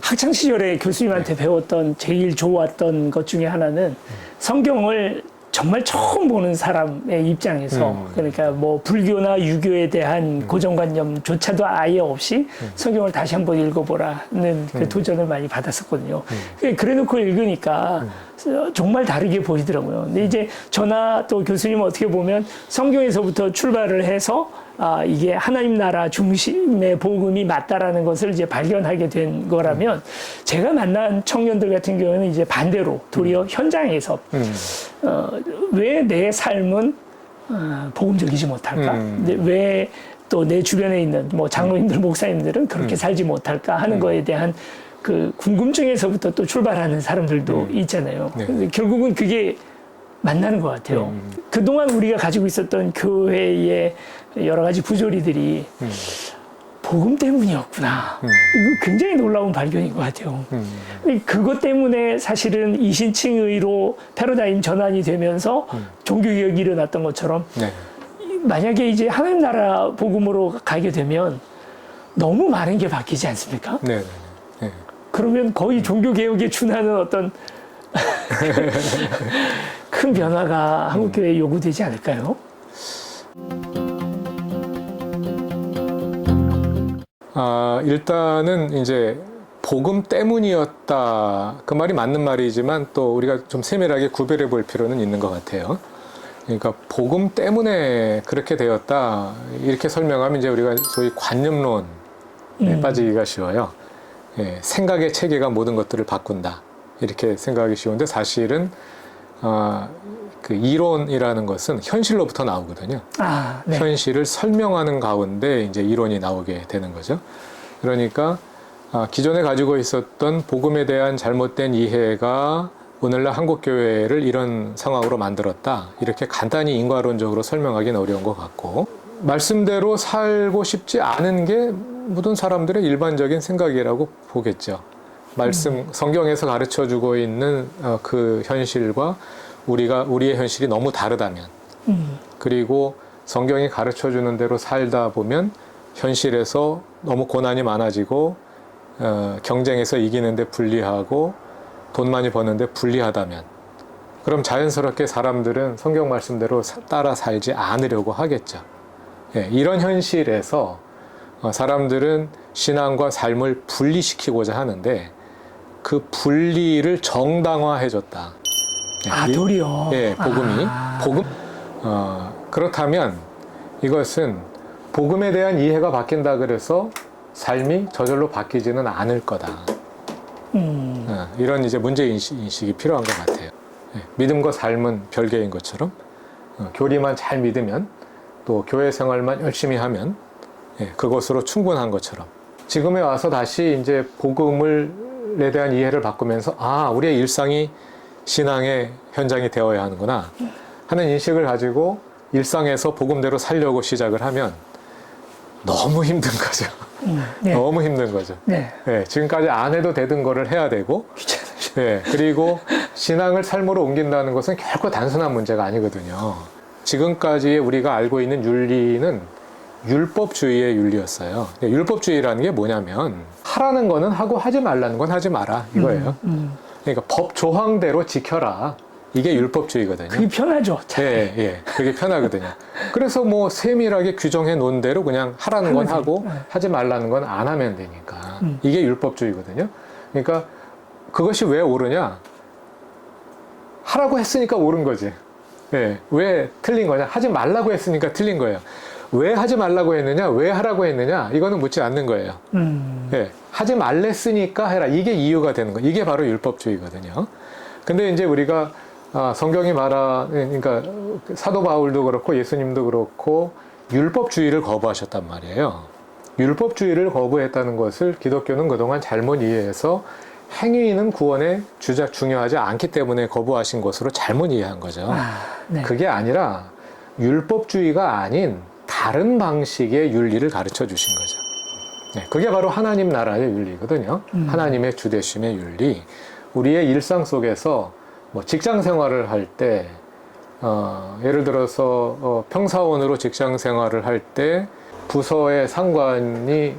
학창 시절에 교수님한테 배웠던 제일 좋았던 것 중에 하나는 성경을 정말 처음 보는 사람의 입장에서 그러니까 뭐 불교나 유교에 대한 고정관념조차도 아예 없이 성경을 다시 한번 읽어보라는 그 도전을 많이 받았었거든요. 그래놓고 읽으니까 정말 다르게 보이더라고요. 근데 이제 저나 또 교수님은 어떻게 보면 성경에서부터 출발을 해서 이게 하나님 나라 중심의 복음이 맞다라는 것을 이제 발견하게 된 거라면 제가 만난 청년들 같은 경우는 이제 반대로 도리어 현장에서 왜 내 삶은 복음적이지 못할까? 왜 또 내 주변에 있는 뭐 장로님들, 목사님들은 그렇게 살지 못할까 하는 거에 대한 그 궁금증에서부터 또 출발하는 사람들도 있잖아요. 근데 결국은 그게 만나는 것 같아요. 그동안 우리가 가지고 있었던 교회의 여러 가지 부조리들이 복음 때문이었구나. 이거 굉장히 놀라운 발견인 것 같아요. 그것 때문에 사실은 이신칭의로 패러다임 전환이 되면서 종교개혁이 일어났던 것처럼 만약에 이제 하나님 나라 복음으로 가게 되면 너무 많은 게 바뀌지 않습니까? 그러면 거의 종교개혁에 준하는 어떤 큰 변화가 한국교회에 요구되지 않을까요? 일단은 이제 복음 때문이었다. 그 말이 맞는 말이지만 또 우리가 좀 세밀하게 구별해 볼 필요는 있는 것 같아요. 그러니까 복음 때문에 그렇게 되었다. 이렇게 설명하면 이제 우리가 소위 관념론에 빠지기가 쉬워요. 생각의 체계가 모든 것들을 바꾼다. 이렇게 생각하기 쉬운데 사실은 그 이론이라는 것은 현실로부터 나오거든요. 현실을 설명하는 가운데 이제 이론이 나오게 되는 거죠. 그러니까 기존에 가지고 있었던 복음에 대한 잘못된 이해가 오늘날 한국교회를 이런 상황으로 만들었다. 이렇게 간단히 인과론적으로 설명하기는 어려운 것 같고 말씀대로 살고 싶지 않은 게 모든 사람들의 일반적인 생각이라고 보겠죠. 성경에서 가르쳐주고 있는 그 현실과 우리의 현실이 너무 다르다면 그리고 성경이 가르쳐주는 대로 살다 보면 현실에서 너무 고난이 많아지고 경쟁에서 이기는데 불리하고 돈 많이 버는데 불리하다면 그럼 자연스럽게 사람들은 성경 말씀대로 따라 살지 않으려고 하겠죠. 이런 현실에서 사람들은 신앙과 삶을 분리시키고자 하는데 그 분리를 정당화해줬다. 도리어. 복음이. 그렇다면 이것은 복음에 대한 이해가 바뀐다 그래서 삶이 저절로 바뀌지는 않을 거다. 이런 이제 문제인식이 필요한 것 같아요. 믿음과 삶은 별개인 것처럼 교리만 잘 믿으면 또 교회 생활만 열심히 하면 그것으로 충분한 것처럼 지금에 와서 다시 이제 복음에 대한 이해를 바꾸면서 우리의 일상이 신앙의 현장이 되어야 하는구나 하는 인식을 가지고 일상에서 복음대로 살려고 시작을 하면 너무 힘든 거죠. 너무 힘든 거죠. 지금까지 안 해도 되던 거를 해야 되고 그리고 신앙을 삶으로 옮긴다는 것은 결코 단순한 문제가 아니거든요. 지금까지 우리가 알고 있는 윤리는 율법주의의 윤리였어요. 율법주의라는 게 뭐냐면 하라는 거는 하고 하지 말라는 건 하지 마라 이거예요. 그러니까 법 조항대로 지켜라. 이게 율법주의거든요. 그게 편하죠. 그게 편하거든요. 그래서 뭐 세밀하게 규정해 놓은 대로 그냥 하라는 건 하고 하지 말라는 건 안 하면 되니까. 이게 율법주의거든요. 그러니까 그것이 왜 옳으냐? 하라고 했으니까 옳은 거지. 왜 틀린 거냐? 하지 말라고 했으니까 틀린 거예요. 왜 하지 말라고 했느냐? 왜 하라고 했느냐? 이거는 묻지 않는 거예요. 하지 말랬으니까 해라. 이게 이유가 되는 거예요. 이게 바로 율법주의거든요. 근데 이제 우리가 성경이 그러니까 사도 바울도 그렇고 예수님도 그렇고 율법주의를 거부하셨단 말이에요. 율법주의를 거부했다는 것을 기독교는 그동안 잘못 이해해서 행위는 구원에 중요하지 않기 때문에 거부하신 것으로 잘못 이해한 거죠. 그게 아니라 율법주의가 아닌 다른 방식의 윤리를 가르쳐 주신 거죠. 그게 바로 하나님 나라의 윤리거든요. 하나님의 주되심의 윤리. 우리의 일상 속에서 뭐 직장 생활을 할 때, 예를 들어서 평사원으로 직장 생활을 할 때 부서의 상관이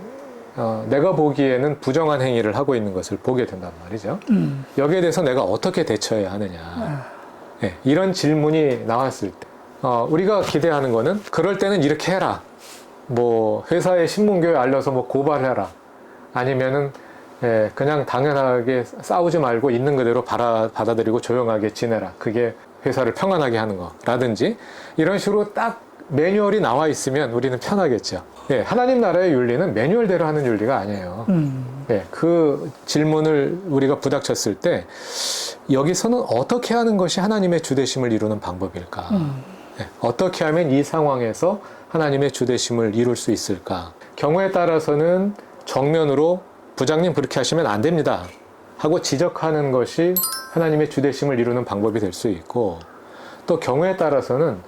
내가 보기에는 부정한 행위를 하고 있는 것을 보게 된단 말이죠. 여기에 대해서 내가 어떻게 대처해야 하느냐. 네, 이런 질문이 나왔을 때 우리가 기대하는 거는 그럴 때는 이렇게 해라. 뭐 회사에 신문교에 알려서 뭐 고발해라. 아니면은 그냥 당연하게 싸우지 말고 있는 그대로 받아들이고 조용하게 지내라. 그게 회사를 평안하게 하는 거라든지 이런 식으로 딱 매뉴얼이 나와 있으면 우리는 편하겠죠. 예, 하나님 나라의 윤리는 매뉴얼대로 하는 윤리가 아니에요. 예, 그 질문을 우리가 부닥쳤을 때 여기서는 어떻게 하는 것이 하나님의 주되심을 이루는 방법일까? 예, 어떻게 하면 이 상황에서 하나님의 주되심을 이룰 수 있을까? 경우에 따라서는 정면으로 부장님 그렇게 하시면 안 됩니다 하고 지적하는 것이 하나님의 주되심을 이루는 방법이 될 수 있고, 또 경우에 따라서는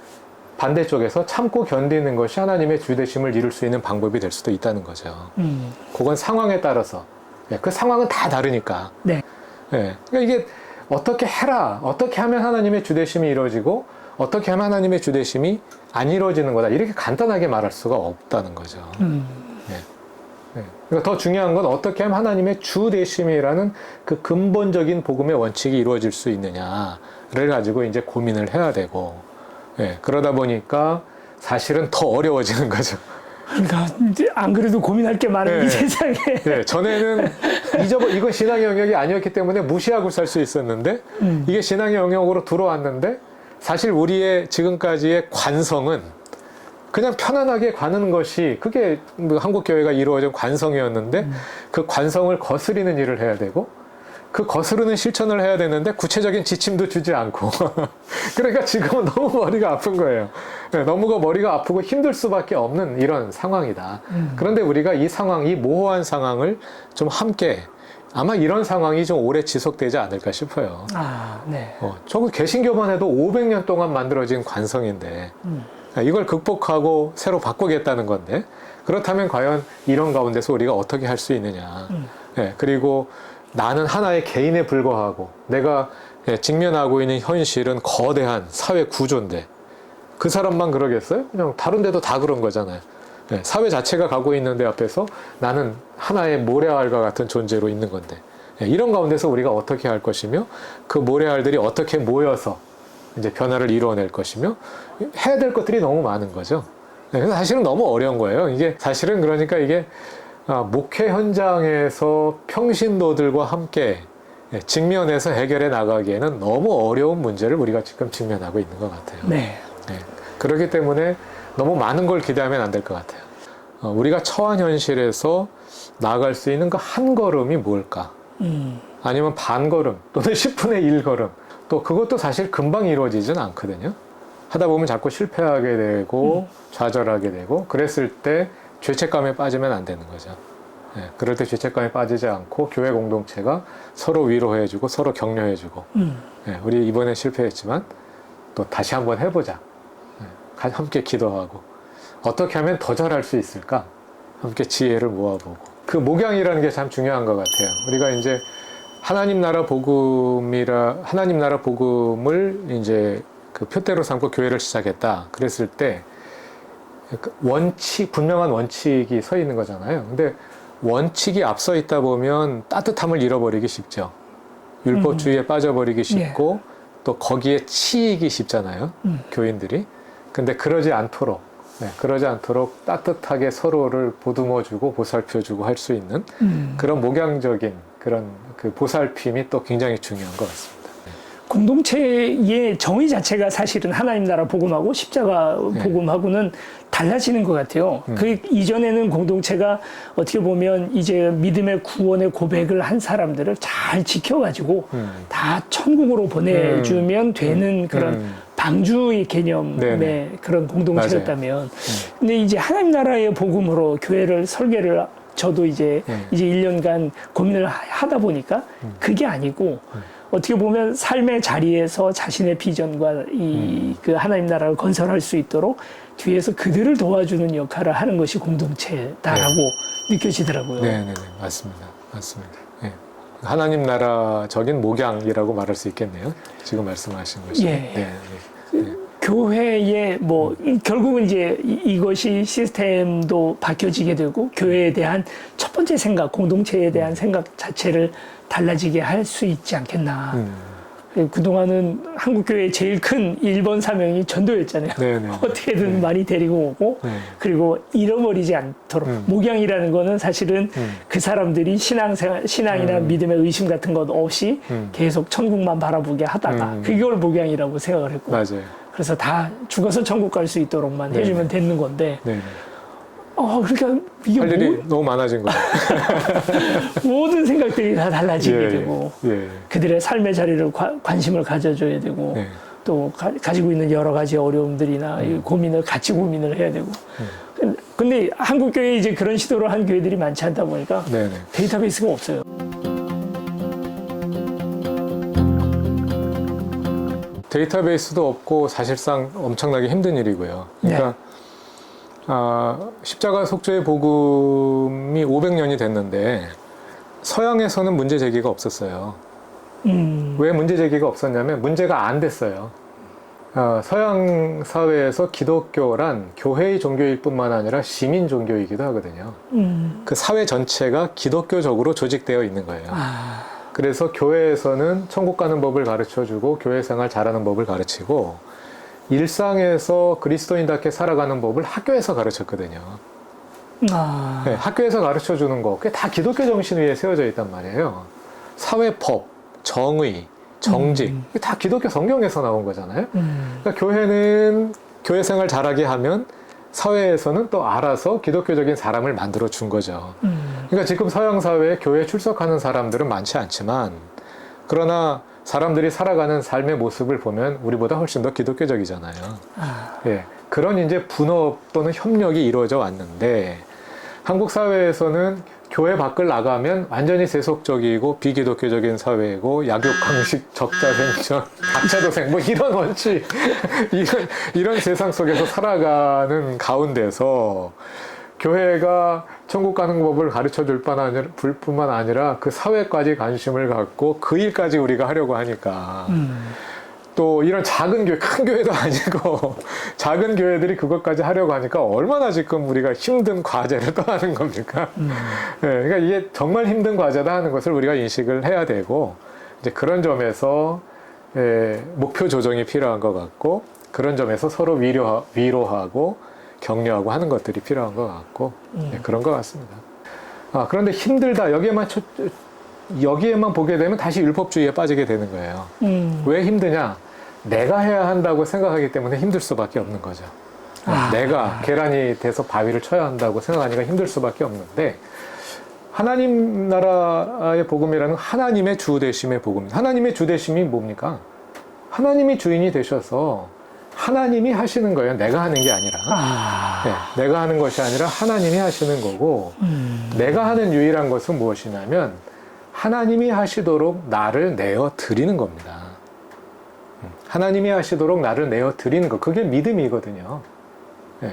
반대쪽에서 참고 견디는 것이 하나님의 주되심을 이룰 수 있는 방법이 될 수도 있다는 거죠. 그건 상황에 따라서. 그 상황은 다 다르니까. 네. 그러니까 이게 어떻게 해라, 어떻게 하면 하나님의 주되심이 이루어지고 어떻게 하면 하나님의 주되심이 안 이루어지는 거다, 이렇게 간단하게 말할 수가 없다는 거죠. 그러니까 더 중요한 건 어떻게 하면 하나님의 주되심이라는 그 근본적인 복음의 원칙이 이루어질 수 있느냐를 가지고 이제 고민을 해야 되고, 그러다 보니까 사실은 더 어려워지는 거죠. 그러니까 안 그래도 고민할 게 많은 이 세상에. 전에는 이거 신앙의 영역이 아니었기 때문에 무시하고 살 수 있었는데 이게 신앙의 영역으로 들어왔는데, 사실 우리의 지금까지의 관성은 그냥 편안하게 가는 것이 그게 한국교회가 이루어진 관성이었는데 그 관성을 거스리는 일을 해야 되고 그 거스르는 실천을 해야 되는데 구체적인 지침도 주지 않고 그러니까 지금은 너무 머리가 아픈 거예요. 너무 머리가 아프고 힘들 수밖에 없는 이런 상황이다. 그런데 우리가 이 상황, 이 모호한 상황을 좀 함께, 아마 이런 상황이 좀 오래 지속되지 않을까 싶어요. 네. 저거 개신교만 해도 500년 동안 만들어진 관성인데 이걸 극복하고 새로 바꾸겠다는 건데, 그렇다면 과연 이런 가운데서 우리가 어떻게 할 수 있느냐. 그리고 나는 하나의 개인에 불과하고 내가 직면하고 있는 현실은 거대한 사회 구조인데 그 사람만 그러겠어요? 그냥 다른 데도 다 그런 거잖아요. 사회 자체가 가고 있는 데 앞에서 나는 하나의 모래알과 같은 존재로 있는 건데, 이런 가운데서 우리가 어떻게 할 것이며 그 모래알들이 어떻게 모여서 이제 변화를 이루어낼 것이며 해야 될 것들이 너무 많은 거죠. 그래서 사실은 너무 어려운 거예요. 이게 사실은 그러니까 이게 목회 현장에서 평신도들과 함께 직면해서 해결해 나가기에는 너무 어려운 문제를 우리가 지금 직면하고 있는 것 같아요. 네. 그렇기 때문에 너무 많은 걸 기대하면 안 될 것 같아요. 우리가 처한 현실에서 나아갈 수 있는 그 한 걸음이 뭘까? 아니면 반 걸음 또는 10분의 1 걸음. 또 그것도 사실 금방 이루어지진 않거든요. 하다 보면 자꾸 실패하게 되고 좌절하게 되고, 그랬을 때 죄책감에 빠지면 안 되는 거죠. 그럴 때 죄책감에 빠지지 않고 교회 공동체가 서로 위로해주고 서로 격려해주고, 우리 이번에 실패했지만 또 다시 한번 해보자. 함께 기도하고 어떻게 하면 더 잘할 수 있을까? 함께 지혜를 모아보고, 그 목양이라는 게 참 중요한 것 같아요. 우리가 이제 하나님 나라 복음을 이제 그 표대로 삼고 교회를 시작했다. 그랬을 때 분명한 원칙이 서 있는 거잖아요. 근데 원칙이 앞서 있다 보면 따뜻함을 잃어버리기 쉽죠. 율법주의에 빠져버리기 쉽고 또 거기에 치이기 쉽잖아요. 교인들이. 근데 그러지 않도록 따뜻하게 서로를 보듬어주고 보살펴주고 할 수 있는 그런 목양적인 그런 그 보살핌이 또 굉장히 중요한 것 같습니다. 공동체의 정의 자체가 사실은 하나님 나라 복음하고 십자가 복음하고는 달라지는 것 같아요. 그 이전에는 공동체가 어떻게 보면 이제 믿음의 구원의 고백을 한 사람들을 잘 지켜가지고 다 천국으로 보내주면 되는 그런 방주의 개념의 그런 공동체였다면, 근데 이제 하나님 나라의 복음으로 교회를 설계를 저도 이제 1년간 고민을 하다 보니까 그게 아니고, 어떻게 보면 삶의 자리에서 자신의 비전과 그 하나님 나라를 건설할 수 있도록 뒤에서 그들을 도와주는 역할을 하는 것이 공동체다라고 느껴지더라고요. 네, 맞습니다. 하나님 나라적인 목양이라고 말할 수 있겠네요. 지금 말씀하신 것이. 교회의 뭐 결국은 이제 이것이 시스템도 바뀌어지게 되고 교회에 대한 첫 번째 생각, 공동체에 대한 생각 자체를 달라지게 할 수 있지 않겠나. 그동안은 한국교회의 제일 큰 1번 사명이 전도였잖아요. 네네. 어떻게든 많이 데리고 오고 네. 그리고 잃어버리지 않도록 목양이라는 거는 사실은 그 사람들이 신앙이나 믿음의 의심 같은 것 없이 계속 천국만 바라보게 하다가 그걸 목양이라고 생각을 했고 맞아요. 그래서 다 죽어서 천국 갈 수 있도록만 네네. 해주면 되는 건데 네네. 그러니까 이게 할 일이 너무 많아진 거예요. 모든 생각들이 다 달라지게 예, 되고 예. 그들의 삶의 자리를 관심을 가져줘야 되고 네. 또 가지고 있는 여러 가지 어려움들이나 이 고민을 같이 고민을 해야 되고 근데 한국 교회에 이제 그런 시도를 한 교회들이 많지 않다 보니까 네네. 데이터베이스가 없어요. 데이터베이스도 없고 사실상 엄청나게 힘든 일이고요. 그러니까 십자가 속죄의 복음이 500년이 됐는데 서양에서는 문제 제기가 없었어요. 왜 문제 제기가 없었냐면 문제가 안 됐어요. 서양 사회에서 기독교란 교회의 종교일 뿐만 아니라 시민 종교이기도 하거든요. 그 사회 전체가 기독교적으로 조직되어 있는 거예요. 그래서 교회에서는 천국 가는 법을 가르쳐주고 교회 생활 잘하는 법을 가르치고 일상에서 그리스도인답게 살아가는 법을 학교에서 가르쳤거든요. 네, 학교에서 가르쳐주는 거 그게 다 기독교 정신 위에 세워져 있단 말이에요. 사회법, 정의, 정직 이게 다 기독교 성경에서 나온 거잖아요. 그러니까 교회는 교회 생활 잘하게 하면 사회에서는 또 알아서 기독교적인 사람을 만들어 준 거죠. 그러니까 지금 서양 사회에 교회에 출석하는 사람들은 많지 않지만 그러나 사람들이 살아가는 삶의 모습을 보면 우리보다 훨씬 더 기독교적이잖아요. 예, 그런 이제 분업 또는 협력이 이루어져 왔는데 한국 사회에서는 교회 밖을 나가면 완전히 세속적이고 비기독교적인 사회이고 약육강식 적자생존 다차도생 뭐 이런 원칙 이런 세상 속에서 살아가는 가운데서 교회가 천국 가는 법을 가르쳐 줄 뿐만 아니라 그 사회까지 관심을 갖고 그 일까지 우리가 하려고 하니까 또 이런 작은 교회, 큰 교회도 아니고 작은 교회들이 그것까지 하려고 하니까 얼마나 지금 우리가 힘든 과제를 또 하는 겁니까? 네, 그러니까 이게 정말 힘든 과제다 하는 것을 우리가 인식을 해야 되고 이제 그런 점에서 목표 조정이 필요한 것 같고 그런 점에서 서로 위로하고 격려하고 하는 것들이 필요한 것 같고 네, 그런 것 같습니다. 그런데 힘들다 여기에만 보게 되면 다시 율법주의에 빠지게 되는 거예요. 왜 힘드냐? 내가 해야 한다고 생각하기 때문에 힘들 수밖에 없는 거죠. 내가 계란이 돼서 바위를 쳐야 한다고 생각하니까 힘들 수밖에 없는데 하나님 나라의 복음이라는 하나님의 주되심의 복음입니다. 하나님의 주되심이 뭡니까? 하나님이 주인이 되셔서 하나님이 하시는 거예요. 내가 하는 게 아니라. 네, 내가 하는 것이 아니라 하나님이 하시는 거고 내가 하는 유일한 것은 무엇이냐면 하나님이 하시도록 나를 내어 드리는 겁니다. 하나님이 하시도록 나를 내어 드리는 것. 그게 믿음이거든요. 네.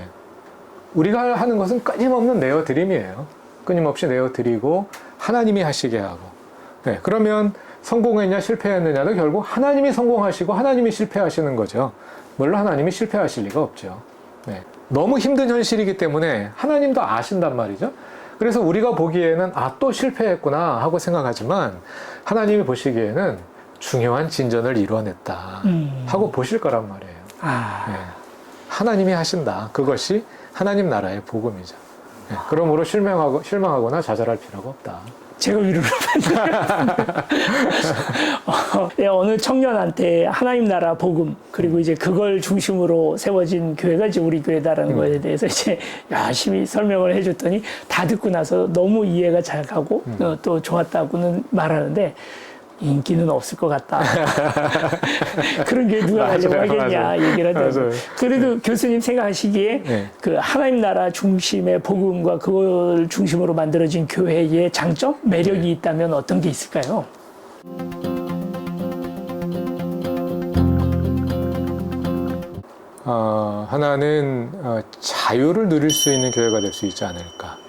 우리가 하는 것은 끊임없는 내어 드림이에요. 끊임없이 내어 드리고 하나님이 하시게 하고. 네. 그러면 성공했냐 실패했느냐도 결국 하나님이 성공하시고 하나님이 실패하시는 거죠. 물론 하나님이 실패하실 리가 없죠. 네. 너무 힘든 현실이기 때문에 하나님도 아신단 말이죠. 그래서 우리가 보기에는 또 실패했구나 하고 생각하지만 하나님이 보시기에는 중요한 진전을 이뤄냈다 하고 보실 거란 말이에요. 네. 하나님이 하신다. 그것이 하나님 나라의 복음이죠. 네. 그러므로 실망하거나 좌절할 필요가 없다. 제가 위로를 받는 어느 청년한테 하나님 나라 복음 그리고 이제 그걸 중심으로 세워진 교회가 이제 우리 교회다라는 거에 대해서 이제 열심히 설명을 해줬더니 다 듣고 나서 너무 이해가 잘 가고 또 좋았다고는 말하는데 인기는 없을 것 같다. 그런 게 누가 가려고 하겠냐 얘기를 하더라고요. 그래도 교수님 생각하시기에 네. 그 하나님 나라 중심의 복음과 그걸 중심으로 만들어진 교회의 장점, 매력이 있다면 어떤 게 있을까요? 하나는 자유를 누릴 수 있는 교회가 될 수 있지 않을까.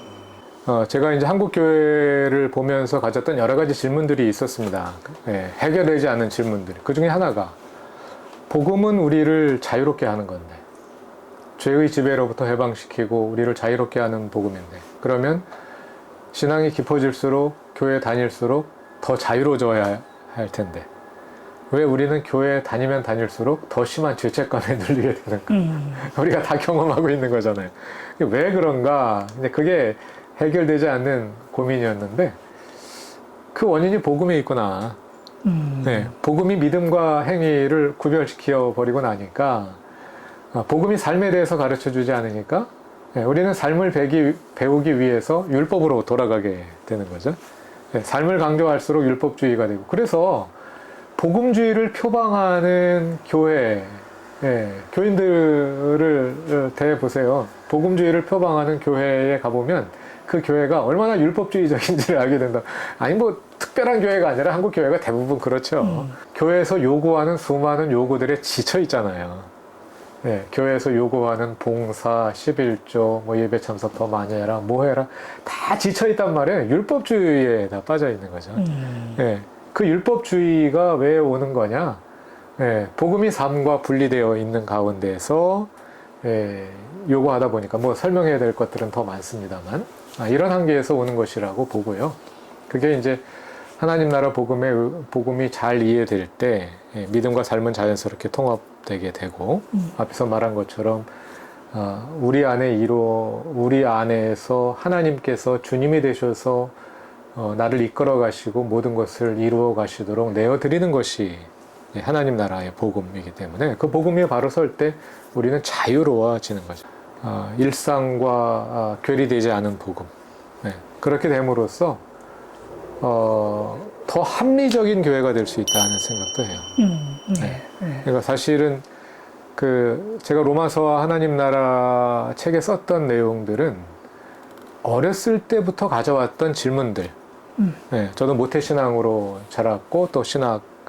제가 이제 한국 교회를 보면서 가졌던 여러 가지 질문들이 있었습니다. 해결되지 않은 질문들. 그 중에 하나가 복음은 우리를 자유롭게 하는 건데, 죄의 지배로부터 해방시키고 우리를 자유롭게 하는 복음인데, 그러면 신앙이 깊어질수록 교회 다닐수록 더 자유로워져야 할 텐데, 왜 우리는 교회 다니면 다닐수록 더 심한 죄책감에 눌리게 되는가? 우리가 다 경험하고 있는 거잖아요. 왜 그런가? 근데 그게 해결되지 않는 고민이었는데, 그 원인이 복음에 있구나. 네, 복음이 믿음과 행위를 구별시켜 버리고 나니까, 복음이 삶에 대해서 가르쳐 주지 않으니까, 네, 우리는 삶을 배우기 위해서 율법으로 돌아가게 되는 거죠. 네, 삶을 강조할수록 율법주의가 되고, 그래서 복음주의를 표방하는 교회, 교인들을 대보세요. 복음주의를 표방하는 교회에 가보면 그 교회가 얼마나 율법주의적인지를 알게 된다. 아니 뭐 특별한 교회가 아니라 한국 교회가 대부분 그렇죠. 교회에서 요구하는 수많은 요구들에 지쳐 있잖아요. 교회에서 요구하는 봉사, 11조, 뭐 예배 참석 더 많이 해라, 뭐 해라, 다 지쳐 있단 말이에요. 율법주의에 다 빠져 있는 거죠. 그 율법주의가 왜 오는 거냐? 복음이 삶과 분리되어 있는 가운데서 요구하다 보니까 뭐 설명해야 될 것들은 더 많습니다만, 이런 한계에서 오는 것이라고 보고요. 그게 이제 하나님 나라 복음이 잘 이해될 때 믿음과 삶은 자연스럽게 통합되게 되고, 앞에서 말한 것처럼 우리 안에서 하나님께서 주님이 되셔서 나를 이끌어 가시고 모든 것을 이루어 가시도록 내어 드리는 것이 하나님 나라의 복음이기 때문에, 그 복음이 바로 설 때 우리는 자유로워지는 거죠. 일상과 괴리되지 않은 복음. 그렇게 됨으로써 더 합리적인 교회가 될 수 있다는 생각도 해요. 그러니까 사실은 제가 로마서와 하나님 나라 책에 썼던 내용들은 어렸을 때부터 가져왔던 질문들. 저도 모태신앙으로 자랐고 또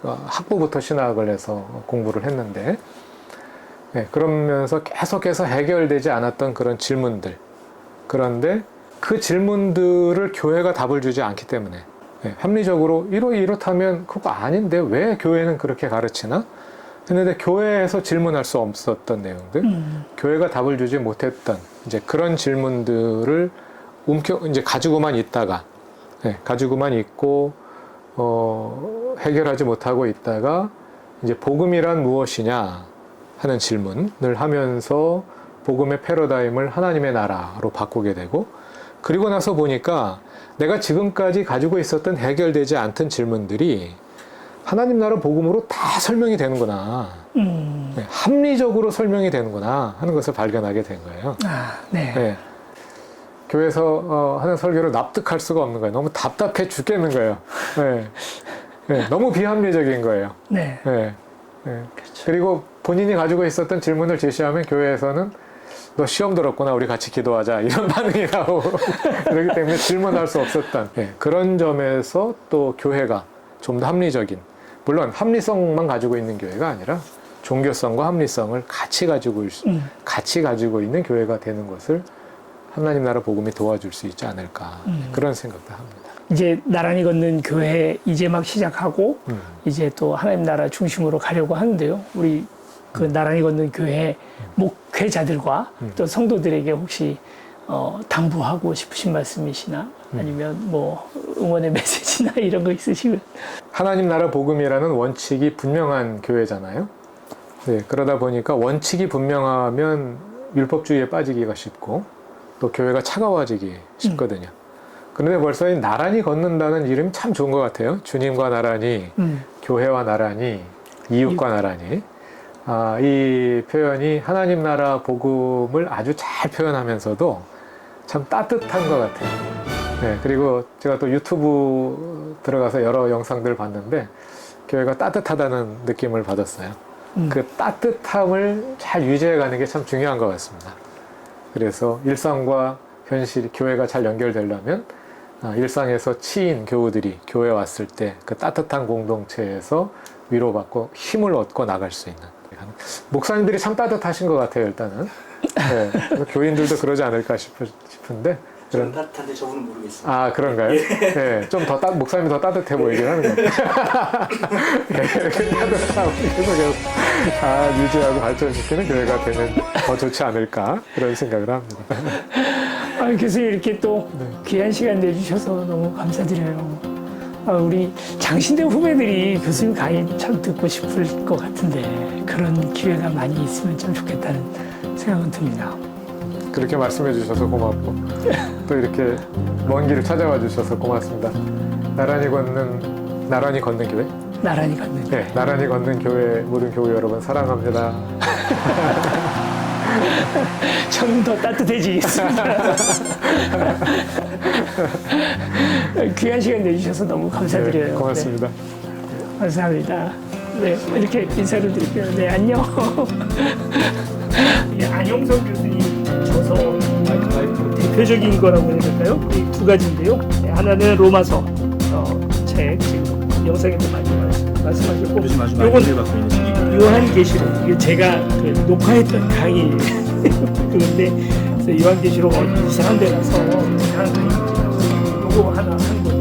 학부부터 신학을 해서 공부를 했는데, 그러면서 계속해서 해결되지 않았던 그런 질문들. 그런데 그 질문들을 교회가 답을 주지 않기 때문에, 합리적으로 이렇다면 그거 아닌데 왜 교회는 그렇게 가르치나? 했는데 교회에서 질문할 수 없었던 내용들, 교회가 답을 주지 못했던 이제 그런 질문들을 이제 가지고만 있고 해결하지 못하고 있다가 이제 복음이란 무엇이냐 하는 질문을 하면서 복음의 패러다임을 하나님의 나라로 바꾸게 되고, 그리고 나서 보니까 내가 지금까지 가지고 있었던 해결되지 않던 질문들이 하나님 나라 복음으로 다 설명이 되는구나. 합리적으로 설명이 되는구나 하는 것을 발견하게 된 거예요. 교회에서 하는 설교를 납득할 수가 없는 거예요. 너무 답답해 죽겠는 거예요. 너무 비합리적인 거예요. 그리고 본인이 가지고 있었던 질문을 제시하면 교회에서는 너 시험 들었구나, 우리 같이 기도하자, 이런 반응이 나오고 그렇기 때문에 질문할 수 없었던 그런 점에서 또 교회가 좀 더 합리적인, 물론 합리성만 가지고 있는 교회가 아니라 종교성과 합리성을 같이 가지고 있는 교회가 되는 것을 하나님 나라 복음이 도와줄 수 있지 않을까, 그런 생각도 합니다. 이제 나란히 걷는 교회 이제 막 시작하고 이제 또 하나님 나라 중심으로 가려고 하는데요. 우리 그 나란히 걷는 교회 목회자들과 또 성도들에게 혹시 당부하고 싶으신 말씀이시나 아니면 뭐 응원의 메시지나 이런 거 있으시면. 하나님 나라 복음이라는 원칙이 분명한 교회잖아요. 그러다 보니까 원칙이 분명하면 율법주의에 빠지기가 쉽고 또 교회가 차가워지기 쉽거든요. 그런데 벌써 이 나란히 걷는다는 이름이 참 좋은 것 같아요. 주님과 나란히, 교회와 나란히, 이웃과 나란히. 이 표현이 하나님 나라 복음을 아주 잘 표현하면서도 참 따뜻한 것 같아요. 그리고 제가 또 유튜브 들어가서 여러 영상들을 봤는데 교회가 따뜻하다는 느낌을 받았어요. 그 따뜻함을 잘 유지해 가는 게 참 중요한 것 같습니다. 그래서 일상과 현실, 교회가 잘 연결되려면 일상에서 치인 교우들이 교회에 왔을 때 그 따뜻한 공동체에서 위로받고 힘을 얻고 나갈 수 있는, 목사님들이 참 따뜻하신 것 같아요. 일단은 교인들도 그러지 않을까 싶은데. 저는 따뜻한데 저분은 모르겠습니다. 그런가요? 좀 더 목사님이 더 따뜻해 보이긴 하는 것 같아요. 이렇게 따뜻하고 계속해서 유지하고 발전시키는 교회가 되면 더 좋지 않을까 그런 생각을 합니다. 교수님 이렇게 또 귀한 시간 내주셔서 너무 감사드려요. 우리 장신대 후배들이 교수님 강의 참 듣고 싶을 것 같은데 그런 기회가 많이 있으면 참 좋겠다는 생각은 듭니다. 그렇게 말씀해 주셔서 고맙고 또 이렇게 먼 길을 찾아와 주셔서 고맙습니다. 나란히 걷는 교회? 나란히 걷는 교회. 네, 나란히 걷는 교회 모든 교회 여러분 사랑합니다. 저는 더 따뜻해지겠습니다. 귀한 시간 내주셔서 너무 감사드려요. 네, 고맙습니다. 네, 감사합니다. 네, 이렇게 인사를 드릴게요. 네, 안녕. 안영석 교수님 저서 대표적인 거라고 해야 될까요? 이 두 가지인데요. 네, 하나는 로마서 책 지금 영상에도 많이 말씀하셨고, 요즘 아주 많이 받고 있는 시기고요. 요한계시록 이게 제가 그 녹화했던 강의 그런데 요한계시록 이상한 데 가서 이상한 강의 요거 하나 한 거예요.